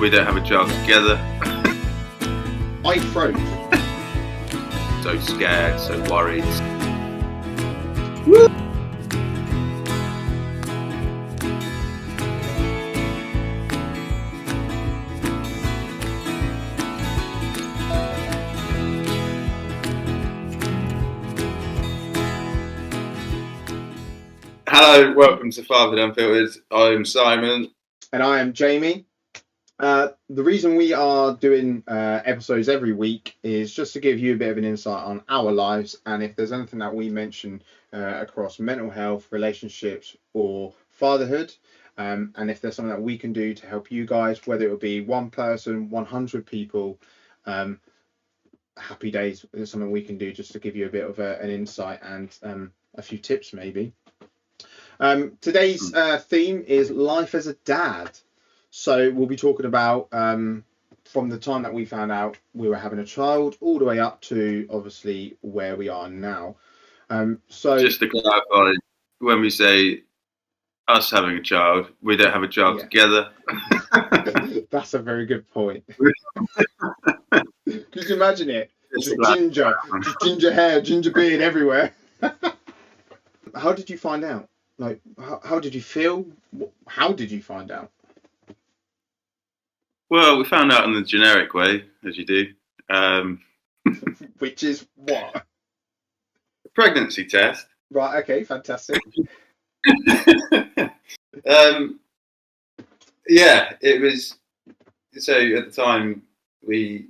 we don't have a child together. I froze. So scared, so worried. Hello, welcome to Fatherhood Unfiltered. I'm Simon. And I am Jamie. The reason we are doing episodes every week is just to give you a bit of an insight on our lives, and if there's anything that we mention across mental health, relationships, or fatherhood, and if there's something that we can do to help you guys, whether it will be one person, 100 people, happy days is something we can do just to give you a bit of an insight and a few tips maybe. Today's theme is life as a dad. So we'll be talking about from the time that we found out we were having a child all the way up to obviously where we are now. So just to clarify, when we say us having a child, we don't have a child together. That's a very good point. Could you imagine it? Just ginger hair, ginger beard everywhere. How did you find out? Like, how did you feel? How did you find out? Well, we found out in the generic way, as you do. Which is what? A pregnancy test. Right, okay, fantastic. Yeah, it was. So at the time, we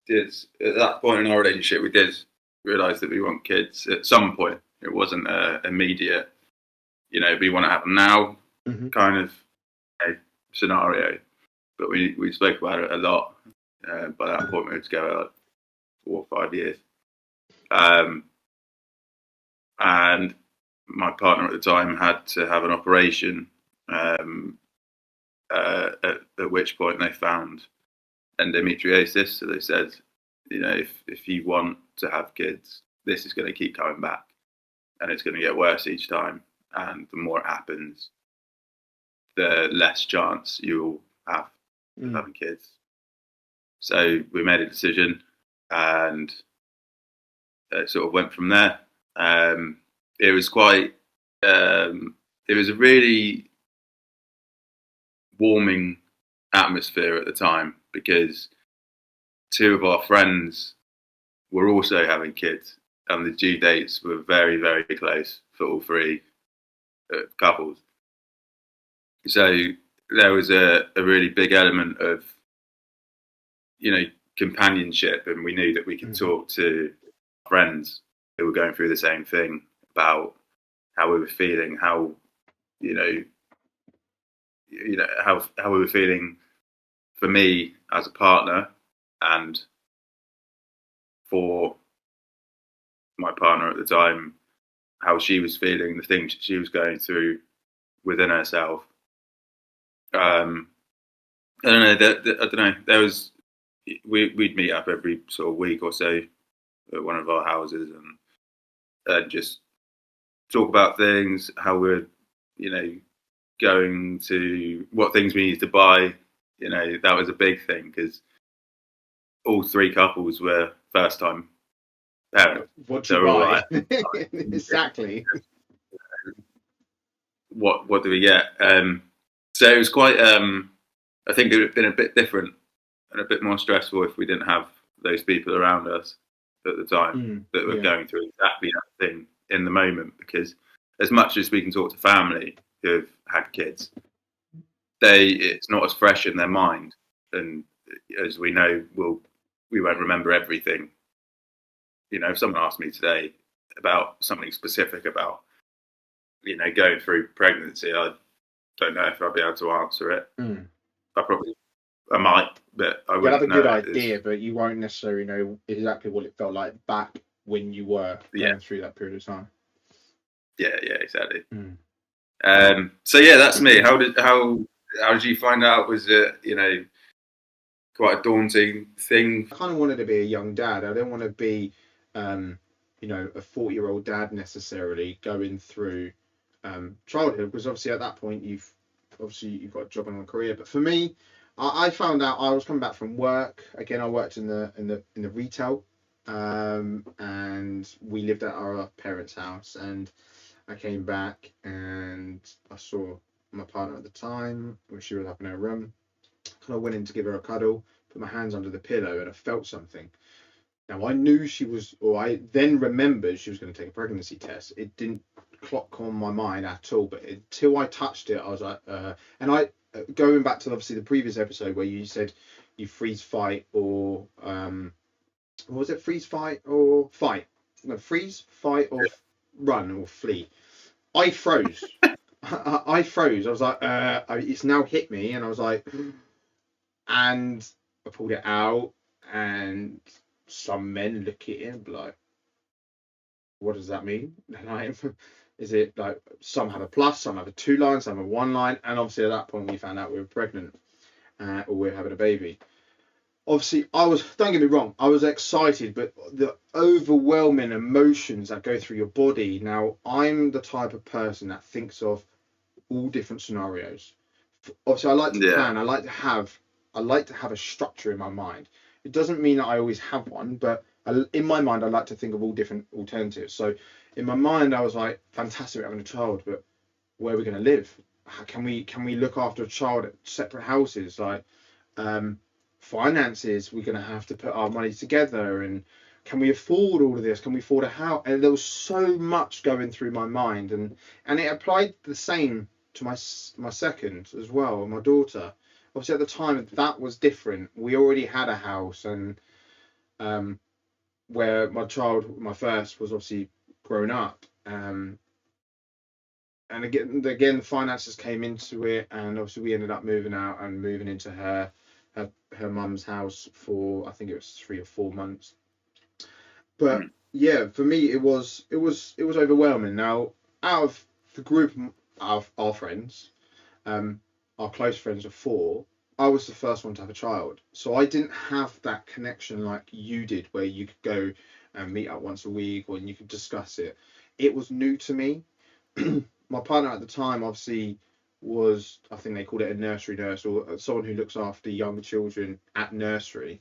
did, at that point in our relationship, we did realise that we want kids at some point. It wasn't immediate, we want to have them now kind of scenario. But we spoke about it a lot. By that point, we were together like 4 or 5 years. And my partner at the time had to have an operation, at which point they found endometriosis. So they said, if you want to have kids, this is going to keep coming back. And it's going to get worse each time. And the more it happens, the less chance you'll have of having kids. So we made a decision and it sort of went from there. It was quite, it was a really warming atmosphere at the time because 2 of our friends were also having kids. And the due dates were very, very close for all 3 couples. So there was a really big element of, companionship, and we knew that we could talk to friends who were going through the same thing about how we were feeling, how how we were feeling for me as a partner and for my partner at the time, how she was feeling, the things she was going through within herself. I don't know. There was we'd meet up every sort of week or so at one of our houses and just talk about things, how we're going to what things we needed to buy. That was a big thing because all 3 couples were first time parents. What you buy? Exactly. What do we get? So it was quite. I think it would have been a bit different and a bit more stressful if we didn't have those people around us at the time that were going through exactly that thing in the moment. Because as much as we can talk to family who have had kids, it's not as fresh in their mind, and as we know, we won't remember everything. If someone asked me today about something specific about going through pregnancy, I don't know if I'll be able to answer it. I might, but I wouldn't. You'll have a good idea, but you won't necessarily know exactly what it felt like back when you were going through that period of time. Yeah, exactly. So yeah, that's me. How did you find out? Was it quite a daunting thing? I kind of wanted to be a young dad. I didn't want to be a 40-year-old dad necessarily going through childhood, because obviously at that point you've obviously you've got a job and a career. But for me, I found out I was coming back from work. Again, I worked in the retail, and we lived at our parents' house. And I came back and I saw my partner at the time, when she was up in her room. And I went in to give her a cuddle, put my hands under the pillow, and I felt something. Now I knew she was, or I then remembered she was going to take a pregnancy test. It didn't clock on my mind at all, but until I touched it, I was like, and I, going back to obviously the previous episode where you said you freeze, fight, or what was it, freeze, fight, or fight? No, freeze, fight, or run or flee. I froze. I froze. I was like, it's now hit me, and I was like, and I pulled it out, and some men look at it and be like, what does that mean? Like, is it like some have a plus, some have a 2 line, some have a 1 line, and obviously at that point we found out we were pregnant, or we were having a baby. Obviously, don't get me wrong, I was excited, but the overwhelming emotions that go through your body. Now, I'm the type of person that thinks of all different scenarios. Obviously, I like to plan. I like to have a structure in my mind. It doesn't mean that I always have one, but in my mind, I like to think of all different alternatives. So in my mind, I was like, fantastic, having a child, but where are we going to live? How can we look after a child at separate houses? Like, finances, we're going to have to put our money together, and can we afford all of this? Can we afford a house? And there was so much going through my mind, and it applied the same to my second as well, my daughter. Obviously at the time that was different. We already had a house, and where my first, was obviously grown up, and again the finances came into it, and obviously we ended up moving out and moving into her mum's house for, I think it was 3 or 4 months. But yeah, for me it was overwhelming. Now, out of the group of our friends, our close friends of 4, I was the first one to have a child. So I didn't have that connection like you did, where you could go and meet up once a week, or you could discuss it. It was new to me. My partner at the time obviously was, I think they called it a nursery nurse, or someone who looks after young children at nursery.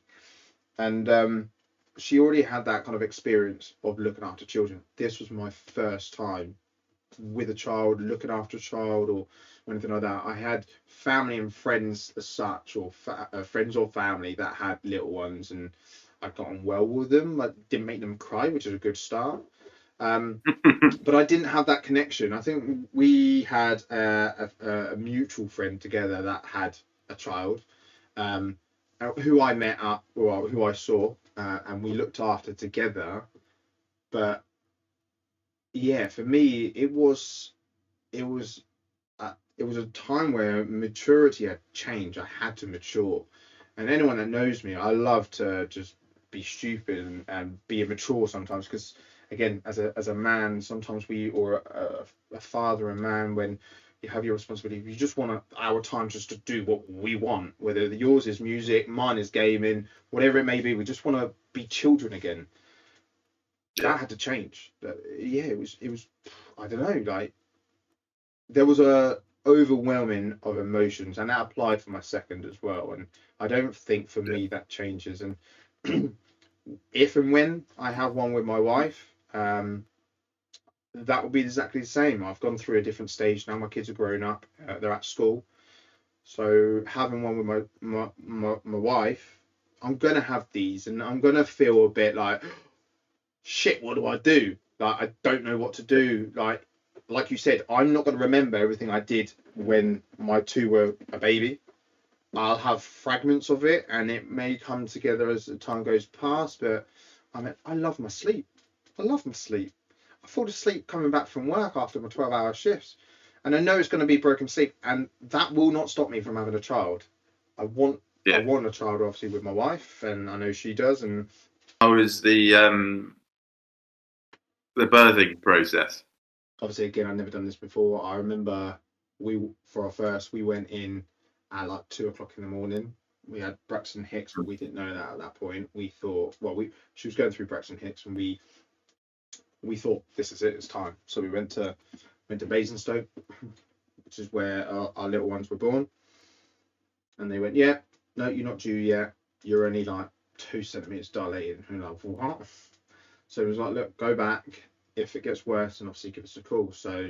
And she already had that kind of experience of looking after children. This was my first time with a child, looking after a child, or anything like that. I had family and friends as such, or friends or family that had little ones, and I got on well with them. I didn't make them cry, which is a good start. But I didn't have that connection. I think we had a mutual friend together that had a child, who I met up, or who I saw, and we looked after together. But yeah, for me, it was a time where maturity had changed. I had to mature, and anyone that knows me, I love to just be stupid and be immature sometimes, because again, as a man, sometimes or a father and man, when you have your responsibility, you just want our time just to do what we want, whether yours is music, mine is gaming, whatever it may be. We just want to be children again. That had to change. Yeah, it was I don't know, like, there was a overwhelming of emotions, and that applied for my second as well. And I don't think for me that changes. And if and when I have one with my wife, that will be exactly the same. I've gone through a different stage now. My kids are grown up, they're at school, so having one with my wife, I'm gonna have these, and I'm gonna feel a bit like, shit, what do I do? Like, I don't know what to do. Like you said, I'm not going to remember everything I did when my 2 were a baby. I'll have fragments of it, and it may come together as the time goes past. But I love my sleep. I love my sleep. I fall asleep coming back from work after my 12-hour shifts, and I know it's going to be broken sleep, and that will not stop me from having a child. I want a child, obviously, with my wife, and I know she does. And how is the birthing process? Obviously, again, I've never done this before. I remember for our first, we went in at like 2 o'clock in the morning. We had Braxton Hicks, but we didn't know that at that point. We thought, she was going through Braxton Hicks, and we thought, this is it, it's time. So we went to Basingstoke, which is where our little ones were born. And they went, yeah, no, you're not due yet. You're only like 2 centimeters dilated. And we're like, what? So it was like, look, go back. If it gets worse, then obviously give us a call. So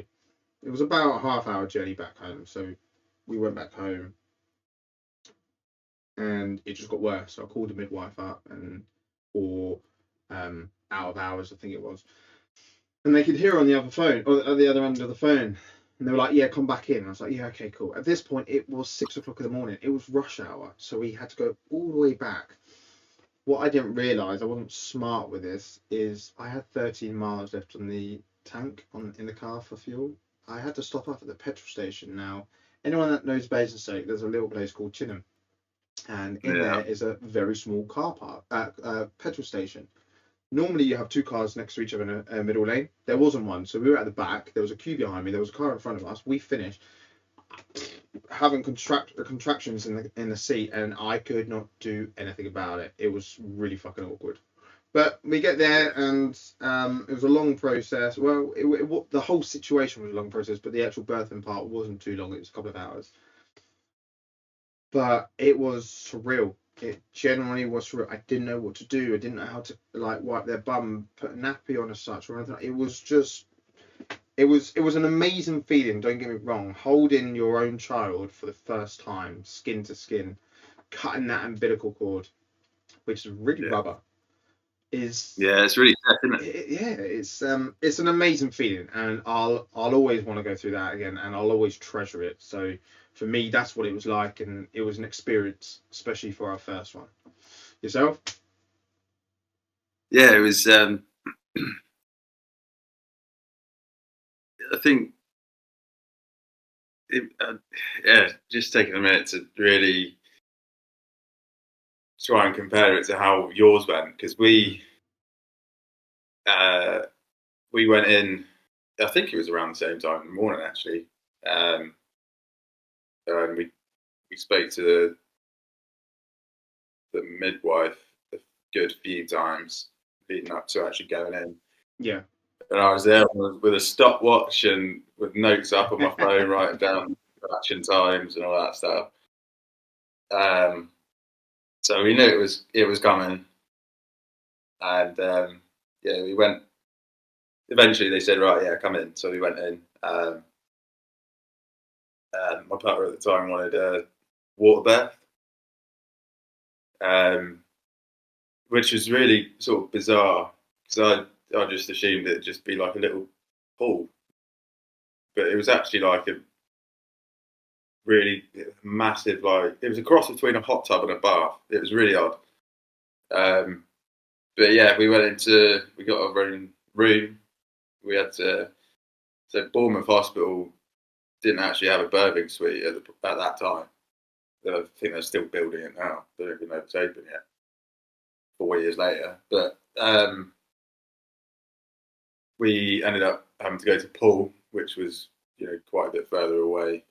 it was about a half-hour journey back home. So we went back home, and it just got worse. So I called the midwife up, or out of hours, I think it was, and they could hear on the other phone, or at the other end of the phone, and they were like, "Yeah, come back in." And I was like, "Yeah, okay, cool." At this point, it was 6 o'clock in the morning. It was rush hour, so we had to go all the way back. What I didn't realise, I wasn't smart with this, is I had 13 miles left on the tank in the car for fuel. I had to stop off at the petrol station. Now, anyone that knows Basingstoke, there's a little place called Chinham, and in there is a very small car park, petrol station. Normally you have two cars next to each other in a middle lane. There wasn't one, so we were at the back. There was a queue behind me. There was a car in front of us. We finished having contractions in the seat, and I could not do anything about it. It was really fucking awkward. But we get there, and it was a long process. Well, the whole situation was a long process, but the actual birthing part wasn't too long. It was a couple of hours. But it was surreal. It genuinely was surreal. I didn't know what to do. I didn't know how to like wipe their bum, put a nappy on as such, or anything. It was just, it was an amazing feeling. Don't get me wrong. Holding your own child for the first time, skin to skin, cutting that umbilical cord, which is really rubber, is it's really tough, isn't it? it's an amazing feeling, and I'll always want to go through that again, and I'll always treasure it. So for me, that's what it was like, and it was an experience, especially for our first one. Yourself? Yeah, it was. I think, just taking a minute to really try and compare it to how yours went, because we went in. I think it was around the same time in the morning, actually, and we spoke to the midwife a good few times leading up to actually going in. Yeah. And I was there with a stopwatch and with notes up on my phone, writing down action times and all that stuff. So we knew it was coming, and we went. Eventually, they said, "Right, yeah, come in." So we went in. And my partner at the time wanted a water bath, which was really sort of bizarre because I just assumed it'd just be like a little pool, but it was actually like a really massive, like it was a cross between a hot tub and a bath. It was really odd. But yeah, we got our own room. We had to. So Bournemouth Hospital didn't actually have a birthing suite at that time. I think they're still building it now. I don't even know if it's open yet. 4 years later, but we ended up having to go to Poole, which was quite a bit further away.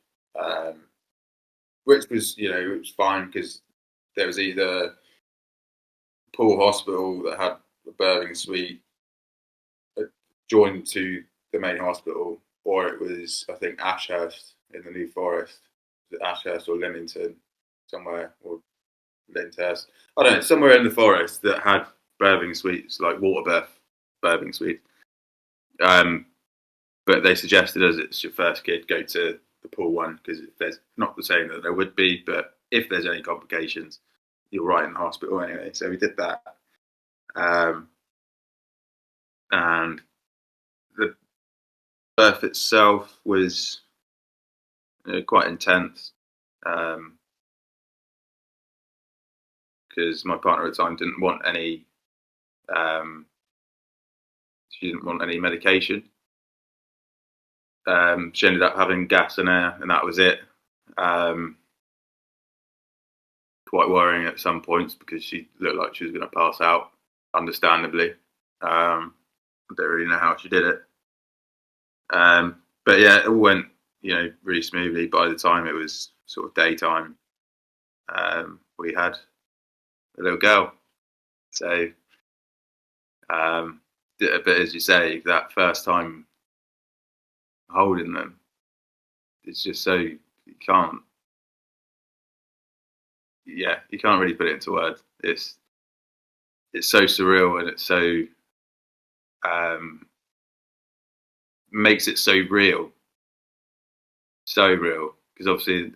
Which was it was fine because there was either Poole Hospital that had a birthing suite joined to the main hospital, or it was I think Ashurst in the New Forest, Ashurst or Lymington, somewhere, or Lyndhurst. I don't know, somewhere in the forest that had birthing suites, like water birthing suites. But they suggested as it's your first kid, go to the Poole one because there's not the saying that there would be, but if there's any complications, you're right in the hospital anyway. So we did that, and the birth itself was quite intense because my partner at the time didn't want any. She didn't want any medication. She ended up having gas and air, and that was it. Quite worrying at some points because she looked like she was going to pass out, understandably. I don't really know how she did it. But yeah, it all went, really smoothly. By the time it was sort of daytime, we had a little girl. So, but as you say, that first time holding them, it's just so you can't really put it into words. It's so surreal, and it's so makes it so real because obviously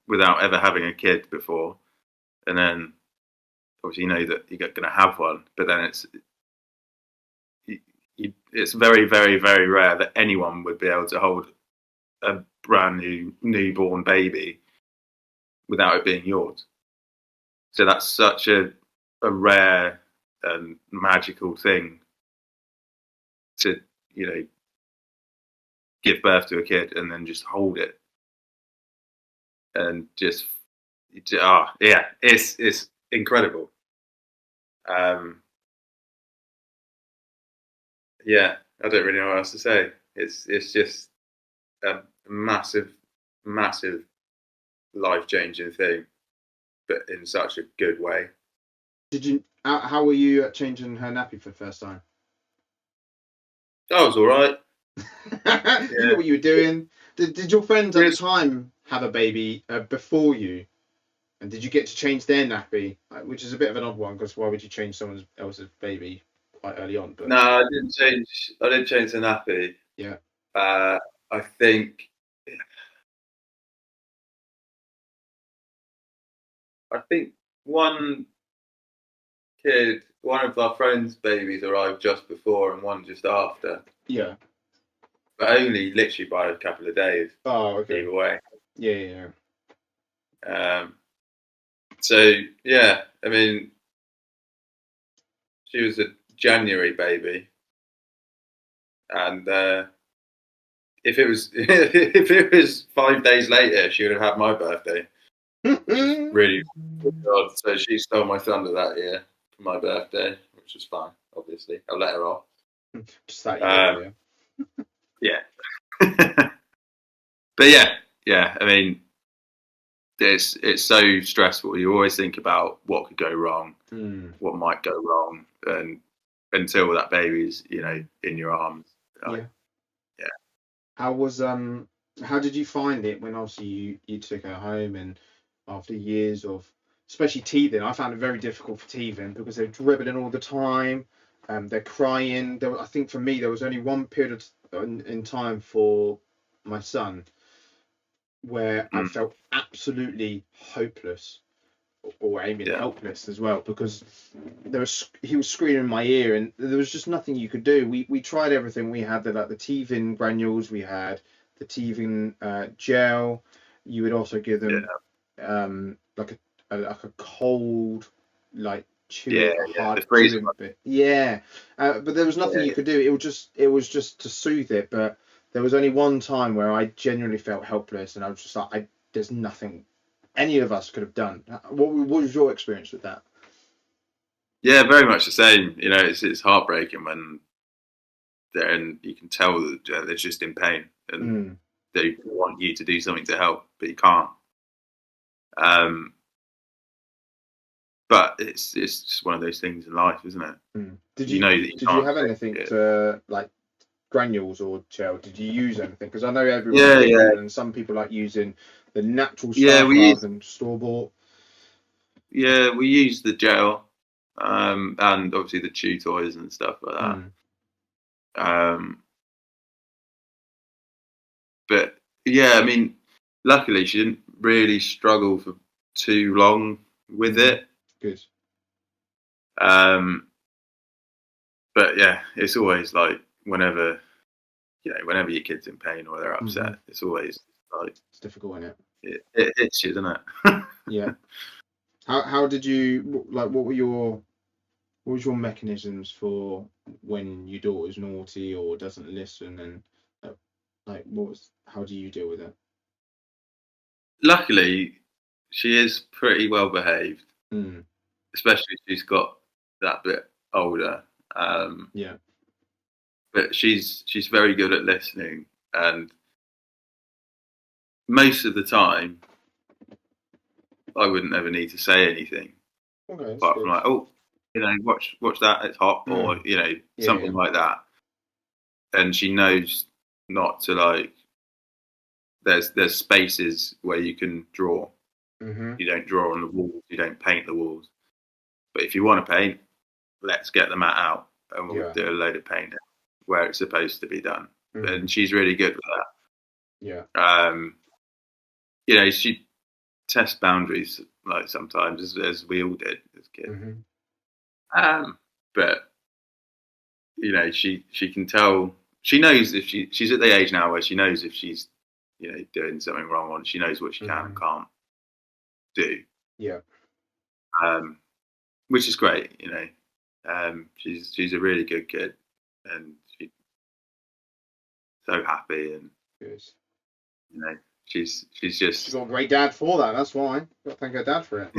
without ever having a kid before, and then obviously you know that you're going to have one, but then it's very, very, very rare that anyone would be able to hold a brand new newborn baby without it being yours. So that's such a rare and magical thing to, give birth to a kid and then just hold it and just, it's incredible. I don't really know what else to say. It's just a massive, massive life-changing thing, but in such a good way. Did you? How were you at changing her nappy for the first time? I was all right. You know what you were doing. Did your friends at the time have a baby before you? And did you get to change their nappy? Which is a bit of an odd one, because why would you change someone else's baby quite early on? But no, I didn't change the nappy. Yeah. I think one of our friends' babies arrived just before and one just after. Yeah. But only literally by a couple of days. Oh, okay. Either way. Yeah. So yeah, I mean, she was a January baby, and if it was 5 days later, she would have had my birthday. Which is really odd. So she stole my thunder that year for my birthday, which was fine. Obviously, I let her off. Just that year, yeah. But yeah. I mean, it's so stressful. You always think about what could go wrong, what might go wrong, and until that baby's in your arms. Yeah. How did you find it when obviously you took her home, and after years of especially teething? I found it very difficult for teething because they're dribbling all the time. They're crying. I think for me there was only one period in time for my son where I felt absolutely hopeless, or helpless as well, because he was screaming in my ear and there was just nothing you could do. We tried everything. We had the teething granules, we had the teething gel. You would also give them like a cold, like hard chewing bit. But there was nothing you could do. It was just to soothe it. But there was only one time where I genuinely felt helpless, and I was just like, there's nothing any of us could have done. What was your experience with that? Yeah, very much the same. It's heartbreaking when you can tell that they're just in pain and they want you to do something to help, but you can't. But it's just one of those things in life, isn't it? Did you have anything to like granules or gel? Did you use anything? Because I know everyone's different, and some people like using the natural stuff rather than store bought. Yeah, we use the gel, and obviously the chew toys and stuff like that. But yeah, I mean, luckily she didn't really struggle for too long with it. Good. But yeah, it's always like whenever your kid's in pain or they're upset, it's always like it's difficult, isn't it? It hits you, doesn't it? Yeah. How did you like? What was your mechanisms for when your daughter's naughty or doesn't listen, and how do you deal with it? Luckily, she is pretty well behaved, especially if she's got that bit older. But she's very good at listening, and most of the time, I wouldn't ever need to say anything, apart from like, watch that, it's hot, or something like that. And she knows not to like there's spaces where you can draw. Mm-hmm. You don't draw on the walls. You don't paint the walls. But if you want to paint, let's get the mat out and we'll do a load of painting where it's supposed to be done. Mm-hmm. And she's really good with that. Yeah. You know, she tests boundaries like sometimes, as we all did as kids. Mm-hmm. But you know, she can tell. She knows if she's at the age now where she knows if she's, you know, doing something wrong, or she knows what she can and can't do. Yeah. Which is great, you know. She's a really good kid, and she's so happy, and good. You know, she's just. She's got a great dad for that. That's why. Got to thank her dad for it.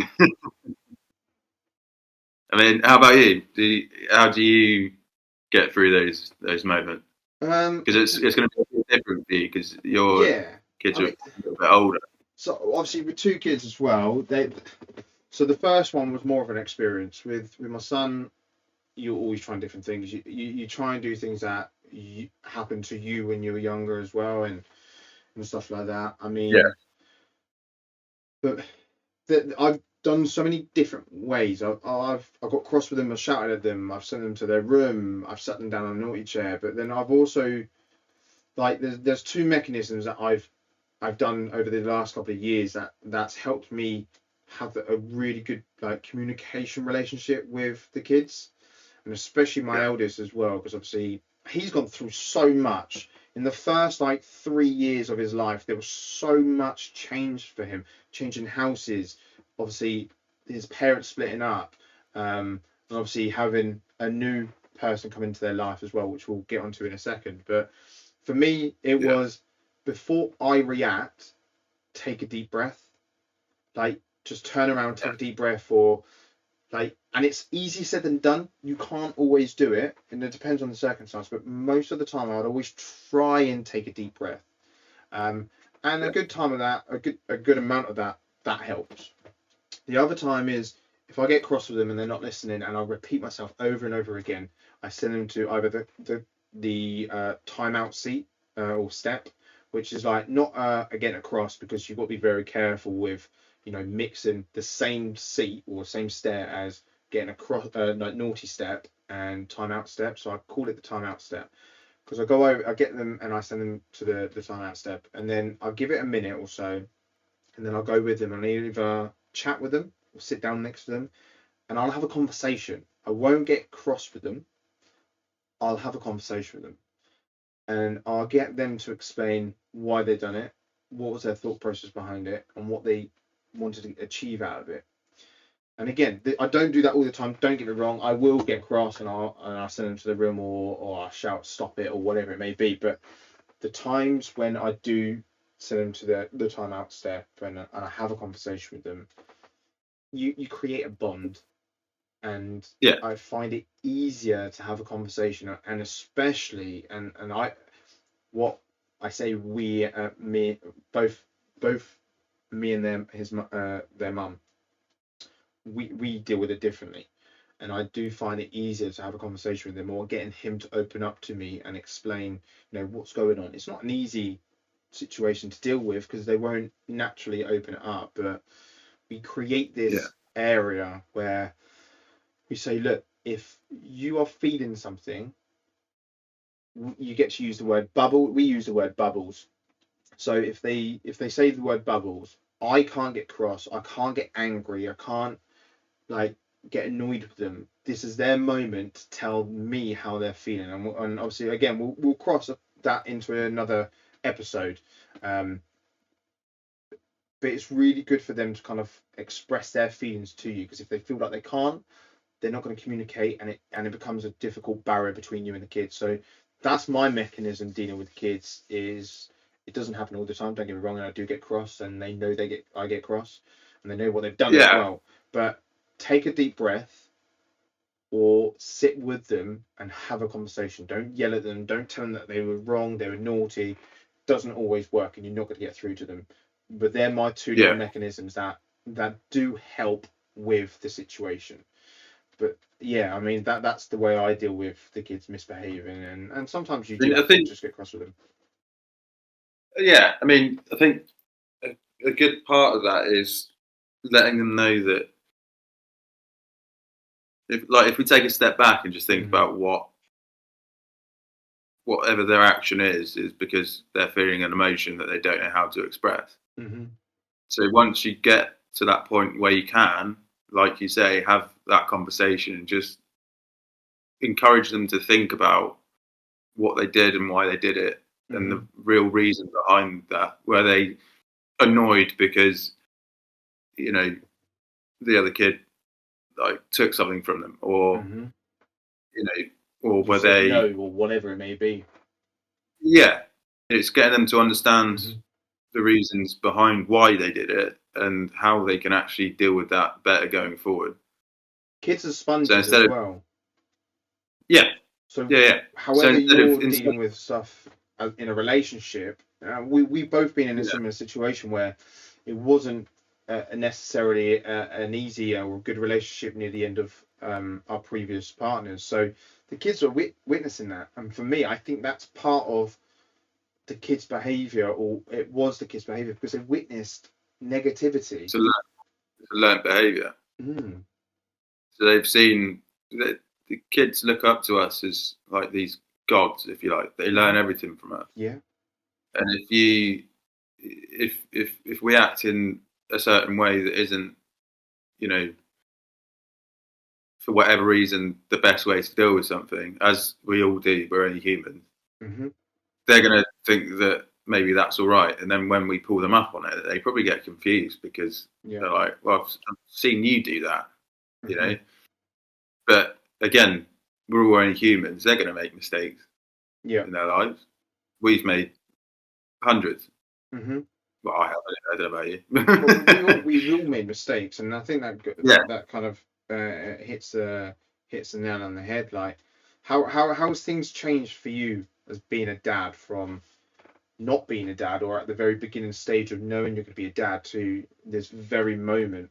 I mean, how about you? How do you get through those moments? Because it's going to be different for you because your kids are a little bit older. So obviously with 2 kids as well, so the first one was more of an experience. With my son, you're always trying different things. You try and do things that happened to you when you were younger as well, and stuff like that. I mean, but I've done so many different ways. I've got cross with them, I've shouted at them, I've sent them to their room, I've sat them down on a naughty chair. But then I've also, like, there's 2 mechanisms that I've done over the last couple of years that's helped me have a really good, like, communication relationship with the kids, and especially my eldest as well, because obviously he's gone through so much. In the first, like, 3 years of his life, there was so much change for him, changing houses, obviously his parents splitting up, and obviously having a new person come into their life as well, which we'll get onto in a second. But for me, it was, before I react, take a deep breath. Like, just turn around, take a deep breath, or like, and it's easier said than done. You can't always do it, and it depends on the circumstance. But most of the time, I would always try and take a deep breath. And a good time of that, a good amount of that helps. The other time is if I get cross with them and they're not listening, and I'll repeat myself over and over again. I send them to either the timeout seat or step, which is like not again a cross, because you've got to be very careful with, you know, mixing the same seat or same stair as getting a cross, like naughty step and timeout step. So I call it the timeout step, because I go over, I get them and I send them to the timeout step, and then I'll give it a minute or so, and then I'll go with them and either chat with them or sit down next to them, and I'll have a conversation. I won't get cross with them. I'll have a conversation with them, and I'll get them to explain why they've done it, what was their thought process behind it, and what they wanted to achieve out of it. And again, I don't do that all the time. Don't get me wrong. I will get cross and I'll send them to the room, or I'll shout stop it, or whatever it may be. But the times when I do send them to the timeout step and I have a conversation with them, you create a bond, and I find it easier to have a conversation, and especially and what I say me both me and them their mum, we deal with it differently, and I do find it easier to have a conversation with him, or getting him to open up to me and explain, you know, what's going on. It's not an easy situation to deal with because they won't naturally open it up, but we create this area where we say, look, if you are feeling something, you get to use the word bubble. We use the word bubbles. So if they say the word bubbles, I can't get cross, I can't get angry, I can't, like, get annoyed with them. This is their moment to tell me how they're feeling, and obviously again we'll cross that into another episode. But it's really good for them to kind of express their feelings to you, because if they feel like they can't, they're not going to communicate, and it becomes a difficult barrier between you and the kids. So that's my mechanism dealing with kids. Is it doesn't happen all the time, don't get me wrong, and I do get cross, and they know I get cross, and they know what they've done as well. But take a deep breath, or sit with them and have a conversation. Don't yell at them, don't tell them that they were wrong, they were naughty. Doesn't always work, and you're not going to get through to them. But they're my 2 little mechanisms that do help with the situation. But I mean that's the way I deal with the kids misbehaving, and sometimes you do have to just get cross with them. Yeah, I mean, I think a good part of that is letting them know that if we take a step back and just think about whatever their action is because they're feeling an emotion that they don't know how to express. So once you get to that point where you can, like you say, have that conversation and just encourage them to think about what they did and why they did it and the real reason behind that. Were they annoyed because, you know, the other kid like took something from them, or you know, or were they no, or whatever it may be? Yeah, it's getting them to understand the reasons behind why they did it and how they can actually deal with that better going forward. Kids are So sponges instead as of well. yeah, So yeah. So however you're dealing with stuff in a relationship, we've both been in a similar situation where it wasn't necessarily an easy or good relationship near the end of our previous partners. So the kids are witnessing that, and for me, I think that's part of the kids' behaviour, or it was the kids' behaviour because they witnessed negativity. to learn behaviour. So they've seen that the kids look up to us as like these gods, if you like. They learn everything from us. Yeah. And if we act in a certain way that isn't, you know, for whatever reason, the best way to deal with something, as we all do, we're only humans. They're going to think that maybe that's all right, and then when we pull them up on it, they probably get confused because they're like, "Well, I've seen you do that," you know. But again, we're all only humans. They're going to make mistakes in their lives. We've made hundreds. Well, I haven't. I don't know about you. Well, we all made mistakes, and I think that kind of hits the nail on the head. Like, how's things changed for you as being a dad from not being a dad, or at the very beginning stage of knowing you're going to be a dad, to this very moment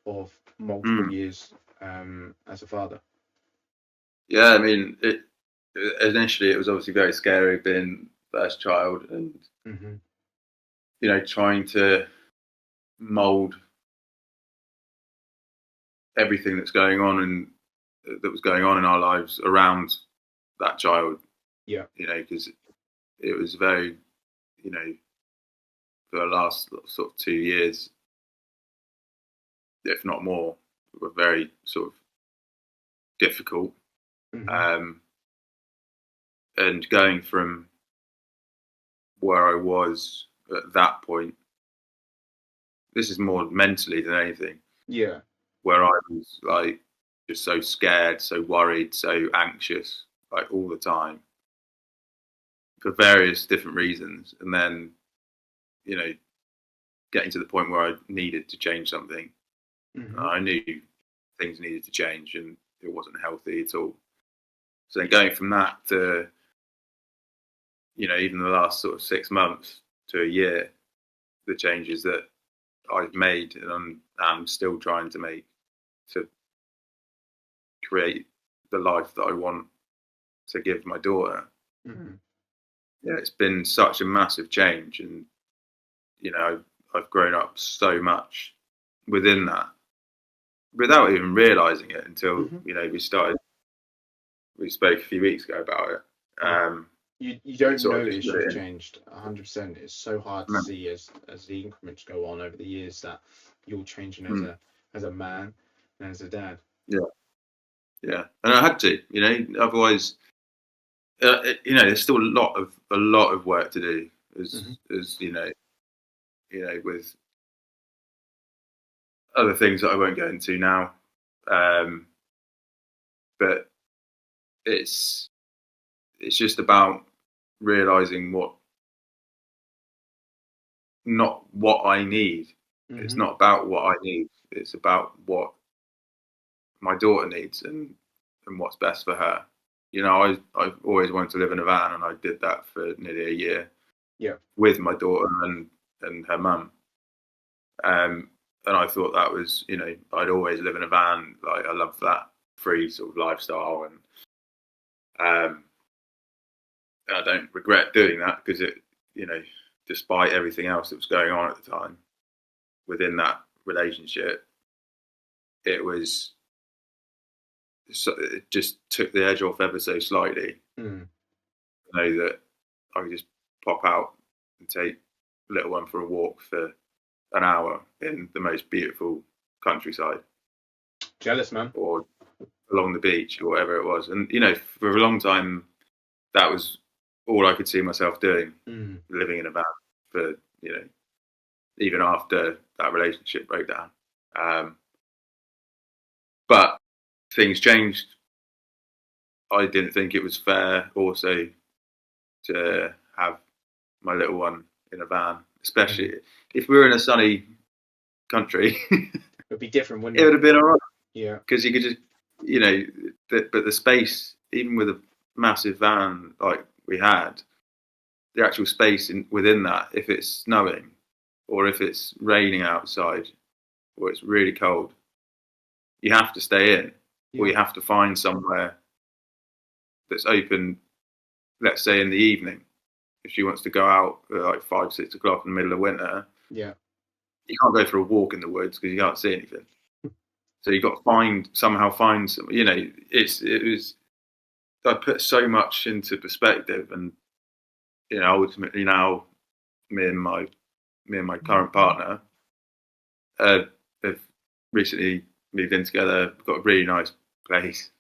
of multiple years as a father? Yeah, I mean, initially it was obviously very scary being first child, and you know, trying to mold everything that's going on and that was going on in our lives around that child. Yeah. You know, because it was very, you know, for the last sort of 2 years, if not more, were very sort of difficult. And going from where I was at that point, this is more mentally than anything. Yeah. Where I was like just so scared, so worried, so anxious, like all the time for various different reasons. And then, you know, getting to the point where I needed to change something. I knew things needed to change and it wasn't healthy at all. So then going from that to, you know, even the last sort of 6 months to a year, the changes that I've made and I'm still trying to make to create the life that I want to give my daughter. Yeah, it's been such a massive change, and you know, I've grown up so much within that without even realizing it until you know we spoke a few weeks ago about it. You don't sort of just notice you've changed 100%. It's so hard to see as the increments go on over the years that you're changing as a man and as a dad. Yeah, and I had to, you know, otherwise, you know, there's still a lot of work to do, as you know, with other things that I won't go into now, but it's just about realizing not what I need. It's not about what I need. It's about what my daughter needs and what's best for her. You know, I've always wanted to live in a van, and I did that for nearly a year. Yeah. With my daughter and her mum. And I thought that was, you know, I'd always live in a van. Like I love that free sort of lifestyle, and I don't regret doing that because it, you know, despite everything else that was going on at the time within that relationship, it just took the edge off ever so slightly. Mm. I know that I could just pop out and take little one for a walk for an hour in the most beautiful countryside. Jealous, man. Or along the beach or whatever it was. And, for a long time, that was all I could see myself doing, living in a van for, even after that relationship broke down. But things changed. I didn't think it was fair also to have my little one in a van, especially if we were in a sunny country. It would be different, wouldn't it? It would have been all right. Yeah. Because you could just, but the space, even with a massive van like we had, the actual space within that, if it's snowing or if it's raining outside or it's really cold, you have to stay in, or you have to find somewhere that's open, let's say in the evening. If she wants to go out at like 5, 6 o'clock in the middle of winter, you can't go for a walk in the woods because you can't see anything. So you've got to somehow find some, I put so much into perspective, and, ultimately now me and my current partner have recently moved in together, got a really nice place,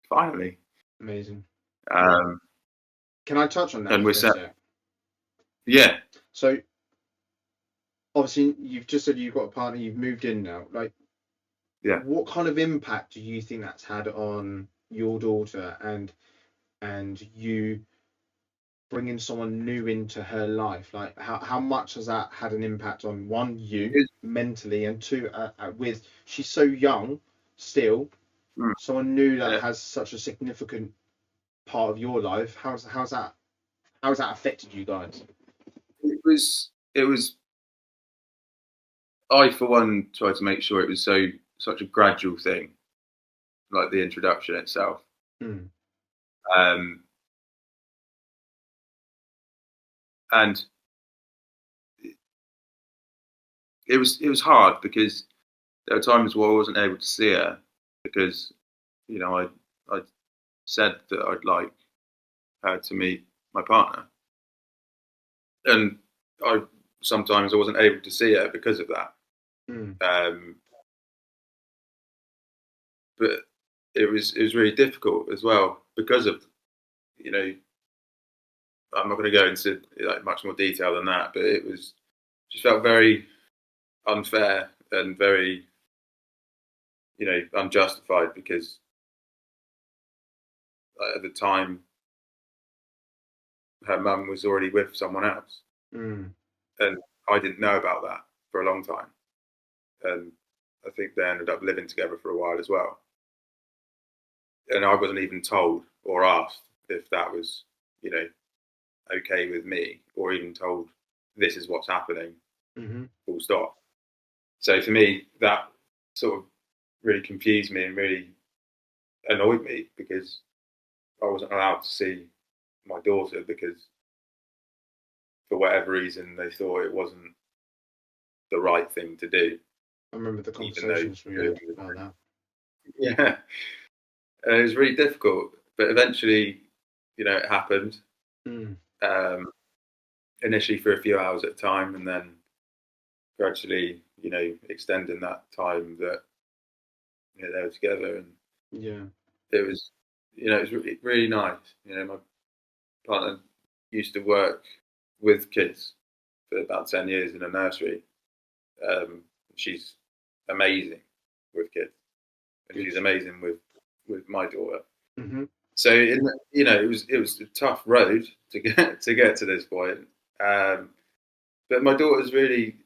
finally. Amazing. Can I touch on that? And we're set. Yeah. So obviously you've just said you've got a partner, you've moved in now. Like, yeah. What kind of impact do you think that's had on your daughter and you bringing someone new into her life? Like, how much has that had an impact on you mentally, and two, with she's so young still, someone new that has such a significant part of your life. How's that affected you guys? It was. I, for one, tried to make sure it was such a gradual thing, like the introduction itself. And it was hard because there were times where I wasn't able to see her because, I said that I'd like her to meet my partner, and sometimes I wasn't able to see her because of that. But it was really difficult as well because of, I'm not going to go into like much more detail than that, but it just felt very unfair and very, unjustified because at the time her mum was already with someone else, and I didn't know about that for a long time, and I think they ended up living together for a while as well, and I wasn't even told or asked if that was, okay with me, or even told this is what's happening, full stop. So for me, that sort of really confused me and really annoyed me because I wasn't allowed to see my daughter because for whatever reason they thought it wasn't the right thing to do. I remember the conversations we had about that. Yeah, and it was really difficult, but eventually, it happened. Initially for a few hours at a time, and then gradually, extending that time that they were together, and it was, it was really, really nice. My partner used to work with kids for about 10 years in a nursery. She's amazing with kids, and she's amazing with my daughter. So it was a tough road to get to this point. But my daughter's really,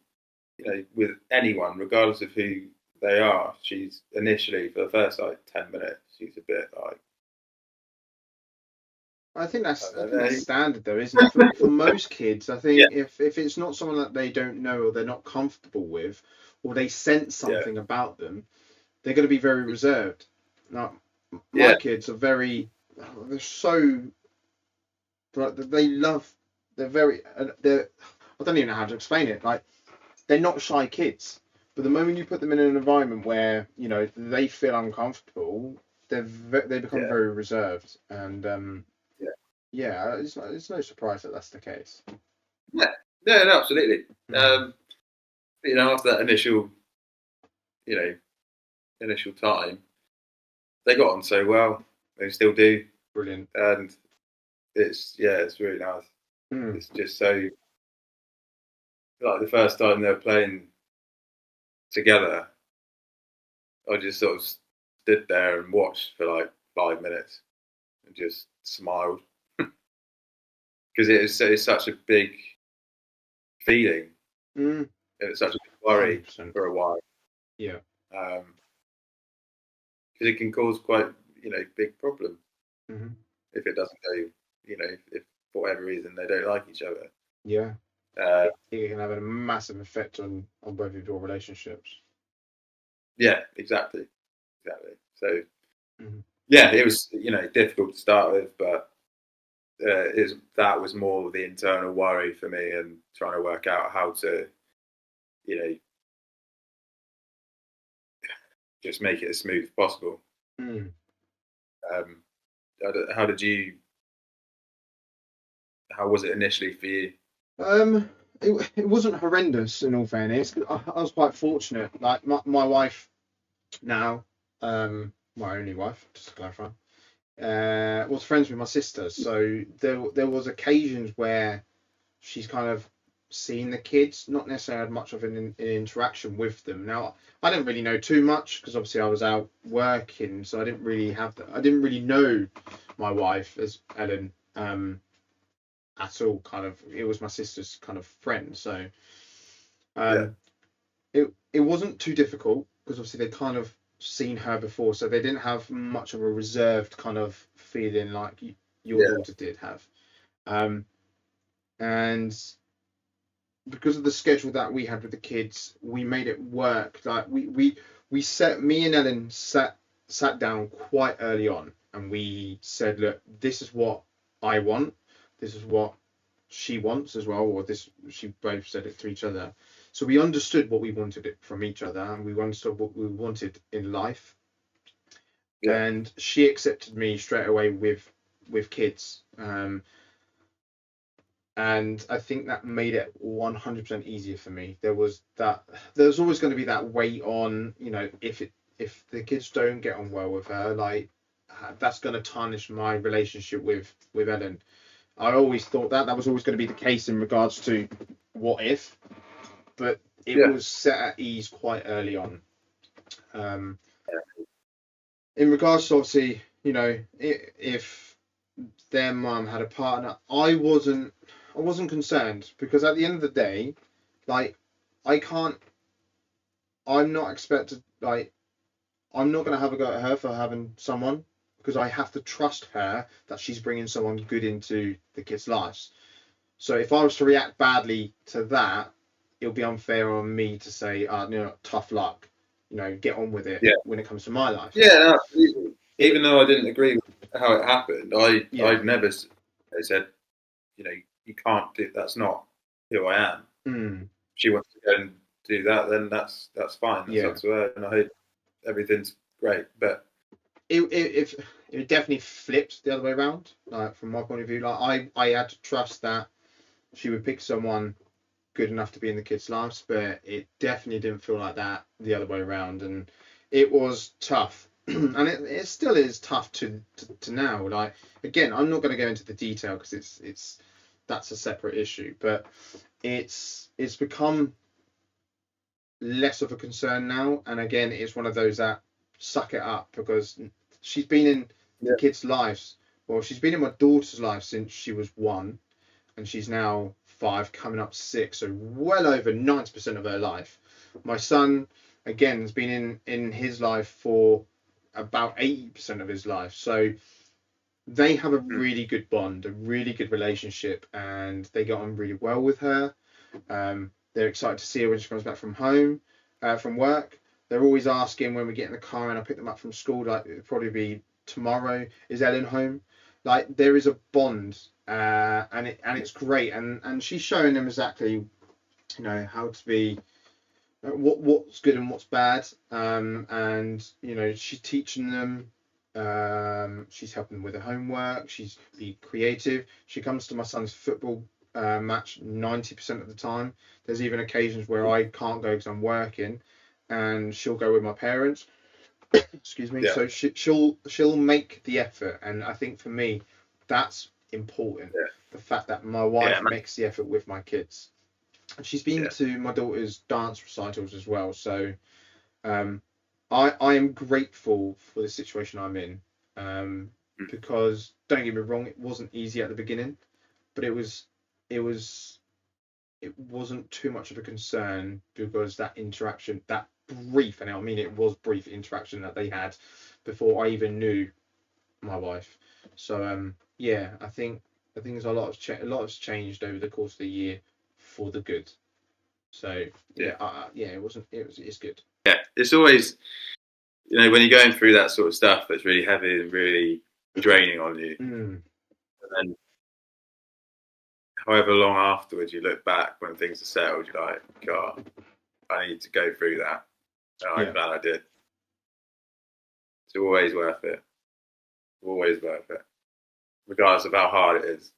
with anyone, regardless of who they are, she's initially for the first 10 minutes, she's a bit like. I think that's standard though, isn't it? For most kids, I think if it's not someone that they don't know or they're not comfortable with, or they sense something about them, they're going to be very reserved. Now, my kids are they're so, they're very, I don't even know how to explain it. Like, they're not shy kids, but the moment you put them in an environment where, you know, they feel uncomfortable, they become very reserved. And it's no surprise that that's the case. Yeah, no, absolutely. You know, after that initial time, they got on so well. They still do. Brilliant. And it's really nice. It's just so, like, the first time they were playing together, I just sort of stood there and watched for like 5 minutes and just smiled because it's such a big feeling. It's such a big worry 100%. For a while. Yeah. Because it can cause quite, big problem if it doesn't go, if for whatever reason they don't like each other. Yeah. It can have a massive effect on both of your relationships. Yeah, exactly. So, it was, difficult to start with, but that was more the internal worry for me and trying to work out how to, just make it as smooth as possible. How was it initially for you? It wasn't horrendous, in all fairness. I was quite fortunate. Like, my wife now, my only wife, just to clarify, was friends with my sister. So there was occasions where she's kind of seen the kids, not necessarily had much of an interaction with them. Now, I didn't really know too much because obviously I was out working, so I didn't really know my wife as Ellen at all. Kind of, it was my sister's kind of friend, so it wasn't too difficult because obviously they kind of seen her before, so they didn't have much of a reserved kind of feeling like your daughter did have. And because of the schedule that we had with the kids, we made it work. Like, me and Ellen sat down quite early on, and we said, look, this is what I want, this is what she wants as well, or this, she both said it to each other. So we understood what we wanted from each other, and we understood what we wanted in life. And she accepted me straight away with kids. And I think that made it 100% easier for me. There's always going to be that weight on, if the kids don't get on well with her, like, that's going to tarnish my relationship with Ellen. I always thought that was always going to be the case in regards to what if, but it was set at ease quite early on. In regards to, obviously, if their mum had a partner, I wasn't concerned, because at the end of the day, like, I'm not expected, like, I'm not going to have a go at her for having someone, because I have to trust her that she's bringing someone good into the kids' lives. So if I was to react badly to that, it'll be unfair on me to say, tough luck, get on with it when it comes to my life. Yeah, no, absolutely. Even though I didn't agree with how it happened, I've never said, you can't do, that's not who I am. She wants to go and do that, then that's fine. That's up to her, and I hope everything's great. But it definitely flipped the other way around. Like, from my point of view, like, I had to trust that she would pick someone good enough to be in the kids' lives, but it definitely didn't feel like that the other way around, and it was tough. And it still is tough to now. Like, again, I'm not going to go into the detail because that's a separate issue, but it's become less of a concern now. And again, it's one of those that suck it up, because she's been in the kids' lives. Well, she's been in my daughter's life since she was 1, and she's now 5, coming up 6, so well over 90% of her life. My son, again, has been in his life for about 80% of his life. So they have a really good bond, a really good relationship, and they get on really well with her. They're excited to see her when she comes back from work. They're always asking when we get in the car and I pick them up from school, like, it'll probably be tomorrow, is Ellen home? like there is a bond, and it's great, and she's showing them exactly, how to be, what's good and what's bad, and she's teaching them, she's helping them with their homework, she's be creative. She comes to my son's football match 90% of the time. There's even occasions where I can't go because I'm working, and she'll go with my parents. Excuse me. Yeah. So she'll make the effort, and I think for me that's important. Yeah. The fact that my wife makes the effort with my kids. And she's been to my daughter's dance recitals as well. So I am grateful for the situation I'm in, because don't get me wrong, it wasn't easy at the beginning, but it wasn't too much of a concern, because that interaction, that brief, and I mean it was brief interaction that they had before I even knew my wife. So I think a lot has changed over the course of the year for the good. So it's good. Yeah, it's always, when you're going through that sort of stuff that's really heavy and really draining on you, and then however long afterwards you look back when things are settled, you're like, God, I need to go through that. And I'm glad I did. It's always worth it. Always worth it, regardless of how hard it is.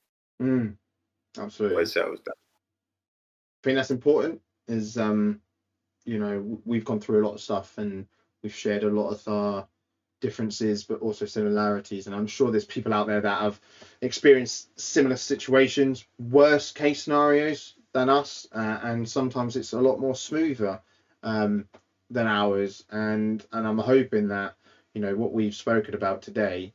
Absolutely. Always settles down. I think that's important. Is we've gone through a lot of stuff, and we've shared a lot of our differences but also similarities, and I'm sure there's people out there that have experienced similar situations, worst case scenarios than us, and sometimes it's a lot more smoother than ours, and I'm hoping that what we've spoken about today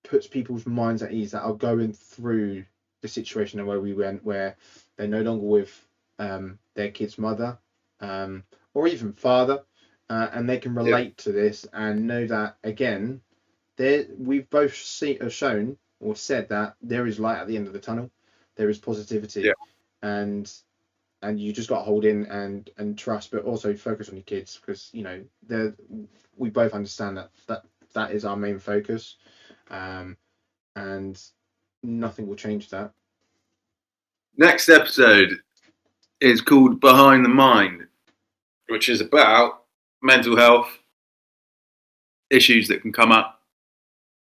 puts people's minds at ease that are going through the situation where we went, where they're no longer with their kid's mother, or even father, and they can relate to this and know that, again, we've both shown or said that there is light at the end of the tunnel. There is positivity, and you just got to hold in and trust, but also focus on your kids, because we both understand that is our main focus, and nothing will change that. Next episode is called Behind the Mind, which is about mental health issues that can come up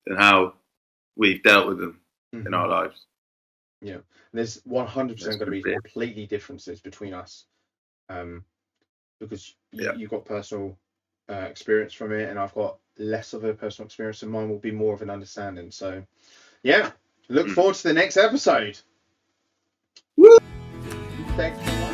and how we've dealt with them in our lives. Yeah, there's 100% going to be completely differences between us, because you've got personal experience from it, and I've got less of a personal experience, and mine will be more of an understanding. So, look forward to the next episode. Woo! Thanks for